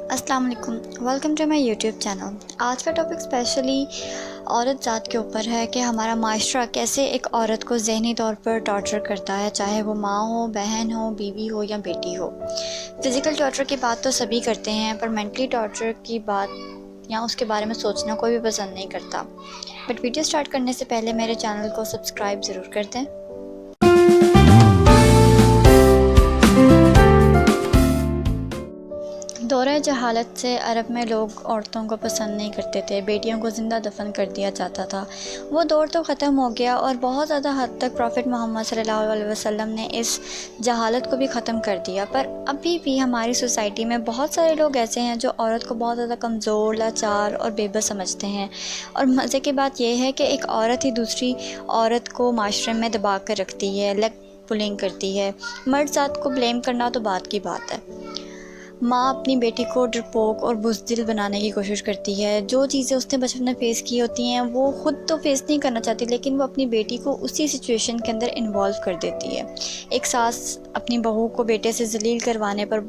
अस्सलाम वालेकुम, welcome to my YouTube channel. आज का टॉपिक स्पेशली औरत ज़ात के ऊपर है कि हमारा माशरा कैसे एक औरत को ज़हनी तौर पर टॉर्चर करता है, चाहे वो माँ हो, बहन हो, बीवी हो या बेटी हो। फ़िज़िकल टॉर्चर की बात तो सभी करते हैं, पर मेंटली टॉर्चर की बात या उसके बारे में सोचना कोई भी पसंद नहीं करता। बट वीडियो स्टार्ट करने से पहले मेरे चैनल को सब्सक्राइब ज़रूर कर दें। दौरे जहालत से अरब में लोग औरतों को पसंद नहीं करते थे, बेटियों को ज़िंदा दफन कर दिया जाता था। वो दौर तो ख़त्म हो गया और बहुत ज़्यादा हद तक प्रॉफिट मोहम्मद सल्लल्लाहु अलैहि वसल्लम ने इस जहालत को भी ख़त्म कर दिया। पर अभी भी हमारी सोसाइटी में बहुत सारे लोग ऐसे हैं जो औरत को बहुत ज़्यादा कमज़ोर, लाचार और बेबस समझते हैं। और मज़े की बात यह है कि एक औरत ही दूसरी औरत को माशरे में दबा कर रखती है, लेग पुलिंग करती है। मर्द ज़ात को ब्लेम करना तो बात की बात है। माँ अपनी बेटी को डरपोक और बुज़दिल बनाने की कोशिश करती है। जो चीज़ें उसने बचपन में फ़ेस की होती हैं वो ख़ुद तो फ़ेस नहीं करना चाहती, लेकिन वो अपनी बेटी को उसी सिचुएशन के अंदर इन्वॉल्व कर देती है। एक सास अपनी बहू को बेटे से ज़लील करवाने पर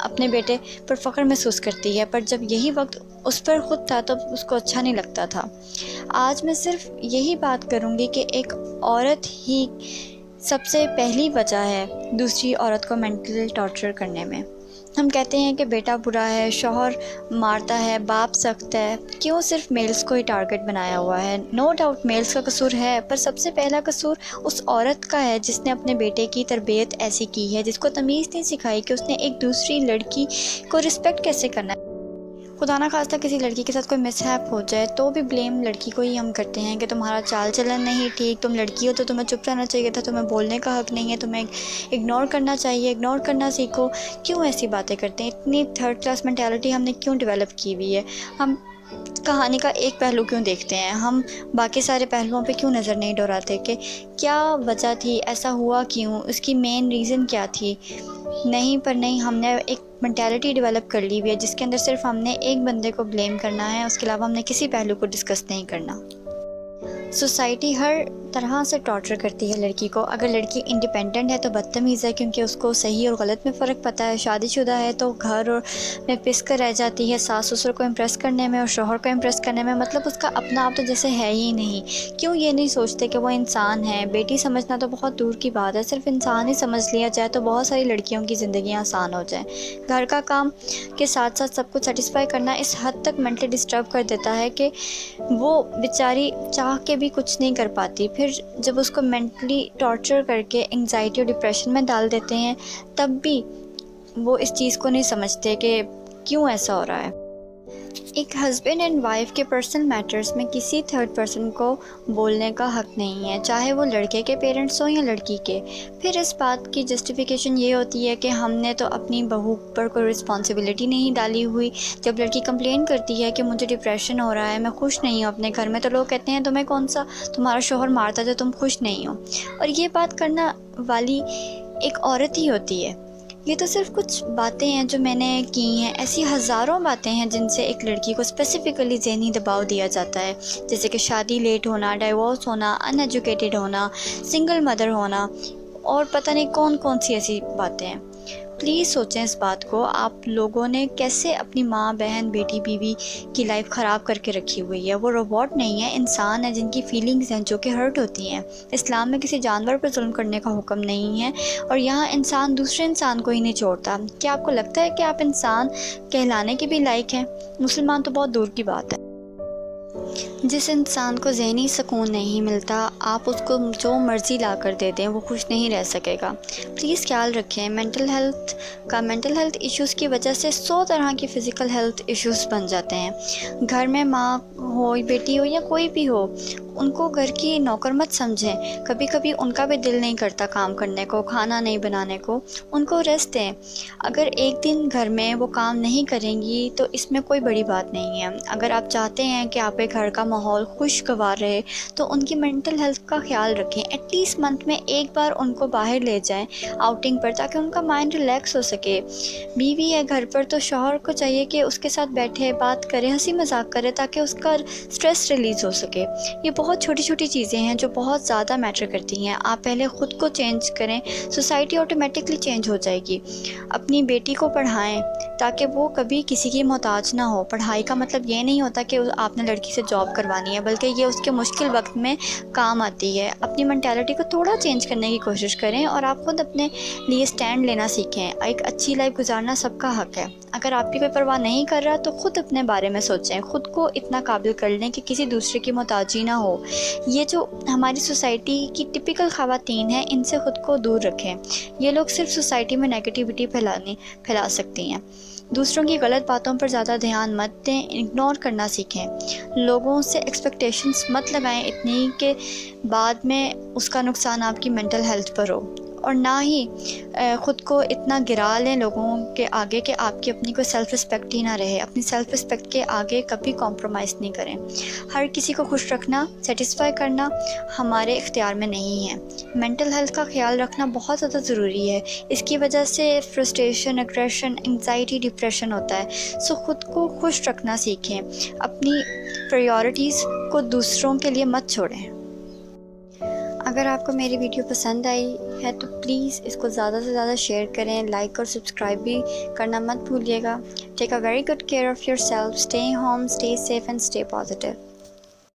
अपने बेटे पर फ़ख्र महसूस करती है, पर जब यही वक्त उस पर ख़ुद था तो उसको अच्छा नहीं लगता था। आज मैं सिर्फ यही बात करूँगी कि एक औरत ही सबसे पहली वजह है दूसरी औरत को मेंटल टॉर्चर करने में। हम कहते हैं कि बेटा बुरा है, शौहर मारता है, बाप सख्त है। क्यों सिर्फ मेल्स को ही टारगेट बनाया हुआ है? नो डाउट मेल्स का कसूर है, पर सबसे पहला कसूर उस औरत का है जिसने अपने बेटे की तरबियत ऐसी की है, जिसको तमीज़ नहीं सिखाई कि उसने एक दूसरी लड़की को रिस्पेक्ट कैसे करना है। खुदा ना खास्ता किसी लड़की के साथ कोई मिसहैप हो जाए तो भी ब्लेम लड़की को ही हम करते हैं कि तुम्हारा चाल चलन नहीं ठीक, तुम लड़की हो तो तुम्हें चुप रहना चाहिए था, तुम्हें बोलने का हक़ नहीं है, तुम्हें इग्नोर करना चाहिए, इग्नोर करना सीखो। क्यों ऐसी बातें करते हैं? इतनी थर्ड क्लास मेंटालिटी हमने क्यों डेवलप की हुई है? हम कहानी का एक पहलू क्यों देखते हैं? हम बाकी सारे पहलुओं पे क्यों नज़र नहीं दौड़ाते कि क्या वजह थी, ऐसा हुआ क्यों, उसकी मेन रीज़न क्या थी? नहीं पर नहीं, हमने एक मेंटालिटी डेवलप कर ली हुई है जिसके अंदर सिर्फ हमने एक बंदे को ब्लेम करना है, उसके अलावा हमने किसी पहलू को डिस्कस नहीं करना। सोसाइटी हर तरह से टॉर्चर करती है लड़की को। अगर लड़की इंडिपेंडेंट है तो बदतमीज़ है क्योंकि उसको सही और गलत में फ़र्क पता है। शादीशुदा है तो घर और में पिस कर रह जाती है, सास ससुर को इम्प्रेस करने में और शौहर को इम्प्रेस करने में। मतलब उसका अपना आप तो जैसे है ही नहीं। क्यों ये नहीं सोचते कि वो इंसान है? बेटी समझना तो बहुत दूर की बात है, सिर्फ इंसान ही समझ लिया जाए तो बहुत सारी लड़कियों की ज़िंदगी आसान हो जाए। घर का काम के साथ साथ सबको सेटिस्फाई करना इस हद तक मेंटली डिस्टर्ब कर देता है कि वो बेचारी चाह के भी कुछ नहीं कर पाती। फिर जब उसको मेंटली टॉर्चर करके एंग्जाइटी और डिप्रेशन में डाल देते हैं, तब भी वो इस चीज़ को नहीं समझते कि क्यों ऐसा हो रहा है। एक हस्बैंड एंड वाइफ के पर्सनल मैटर्स में किसी थर्ड पर्सन को बोलने का हक़ नहीं है, चाहे वो लड़के के पेरेंट्स हों या लड़की के। फिर इस बात की जस्टिफिकेशन ये होती है कि हमने तो अपनी बहू पर कोई रिस्पॉन्सिबिलिटी नहीं डाली हुई। जब लड़की कंप्लेन करती है कि मुझे डिप्रेशन हो रहा है, मैं खुश नहीं हूँ अपने घर में, तो लोग कहते हैं तुम्हें कौन सा तुम्हारा शौहर मारता जो तुम खुश नहीं हो। और ये बात करना वाली एक औरत ही होती है। ये तो सिर्फ कुछ बातें हैं जो मैंने की हैं, ऐसी हज़ारों बातें हैं जिनसे एक लड़की को स्पेसिफ़िकली ज़हनी दबाव दिया जाता है, जैसे कि शादी लेट होना, डाइवोर्स होना, अनएजुकेटेड होना, सिंगल मदर होना और पता नहीं कौन कौन सी ऐसी बातें हैं। प्लीज़ सोचें इस बात को, आप लोगों ने कैसे अपनी माँ, बहन, बेटी, बीवी की लाइफ ख़राब करके रखी हुई है। वो रोबोट नहीं है, इंसान है जिनकी फीलिंग्स हैं जो कि हर्ट होती हैं। इस्लाम में किसी जानवर पर जुल्म करने का हुक्म नहीं है और यहाँ इंसान दूसरे इंसान को ही नहीं छोड़ता। क्या आपको लगता है कि आप इंसान कहलाने के भी लायक हैं? मुसलमान तो बहुत दूर की बात है। जिस इंसान को ज़हनी सुकून नहीं मिलता, आप उसको जो मर्ज़ी ला कर दे दें, वो खुश नहीं रह सकेगा। प्लीज़ ख्याल रखें, मेंटल हेल्थ इश्यूज़ की वजह से 100 तरह की फ़िज़िकल हेल्थ इश्यूज़ बन जाते हैं। घर में माँ हो, बेटी हो या कोई भी हो, उनको घर की नौकर मत समझें। कभी कभी उनका भी दिल नहीं करता काम करने को, खाना नहीं बनाने को, उनको रेस्ट दें। अगर एक दिन घर में वो काम नहीं करेंगी तो इसमें कोई बड़ी बात नहीं है। अगर आप चाहते हैं कि आपके घर का माहौल खुशगवार रहे तो उनकी मेंटल हेल्थ का ख्याल रखें। एटलीस्ट मंथ में एक बार उनको बाहर ले जाएं आउटिंग पर, ताकि उनका माइंड रिलैक्स हो सके। बीवी है घर पर तो शौहर को चाहिए कि उसके साथ बैठे, बात करें, हंसी मजाक करें, ताकि उसका स्ट्रेस रिलीज़ हो सके। ये बहुत छोटी छोटी चीज़ें हैं जो बहुत ज़्यादा मैटर करती हैं। आप पहले ख़ुद को चेंज करें, सोसाइटी ऑटोमेटिकली चेंज हो जाएगी। अपनी बेटी को पढ़ाएं, تاکہ وہ کبھی کسی کی محتاج نہ ہو۔ پڑھائی کا مطلب یہ نہیں ہوتا کہ آپ نے لڑکی سے جاب کروانی ہے، بلکہ یہ اس کے مشکل وقت میں کام آتی ہے۔ اپنی مینٹیلٹی کو تھوڑا چینج کرنے کی کوشش کریں اور آپ خود اپنے لیے سٹینڈ لینا سیکھیں۔ ایک اچھی لائف گزارنا سب کا حق ہے۔ اگر آپ کی کوئی پرواہ نہیں کر رہا تو خود اپنے بارے میں سوچیں، خود کو اتنا قابل کر لیں کہ کسی دوسرے کی محتاجی نہ ہو۔ یہ جو ہماری سوسائٹی کی ٹپیکل خواتین ہیں، ان سے خود کو دور رکھیں۔ یہ لوگ صرف سوسائٹی میں نیگیٹیوٹی پھیلا سکتی ہیں۔ دوسروں کی غلط باتوں پر زیادہ دھیان مت دیں، اگنور کرنا سیکھیں۔ لوگوں سے ایکسپیکٹیشنز مت لگائیں اتنی کہ بعد میں اس کا نقصان آپ کی مینٹل ہیلتھ پر ہو، اور نہ ہی خود کو اتنا گرا لیں لوگوں کے آگے کہ آپ کی اپنی کوئی سیلف رسپیکٹ ہی نہ رہے۔ اپنی سیلف رسپیکٹ کے آگے کبھی کمپرومائز نہیں کریں۔ ہر کسی کو خوش رکھنا، سیٹسفائی کرنا ہمارے اختیار میں نہیں ہے۔ مینٹل ہیلتھ کا خیال رکھنا بہت زیادہ ضروری ہے۔ اس کی وجہ سے فرسٹریشن، اگریشن، انگزائٹی، ڈپریشن ہوتا ہے۔ سو خود کو خوش رکھنا سیکھیں، اپنی پریورٹیز کو دوسروں کے لیے مت چھوڑیں۔ اگر آپ کو میری ویڈیو پسند آئی ہے تو پلیز اس کو زیادہ سے زیادہ شیئر کریں، لائک اور سبسکرائب بھی کرنا مت بھولیے گا۔ Take a very good care of yourself, stay home, stay safe and stay positive.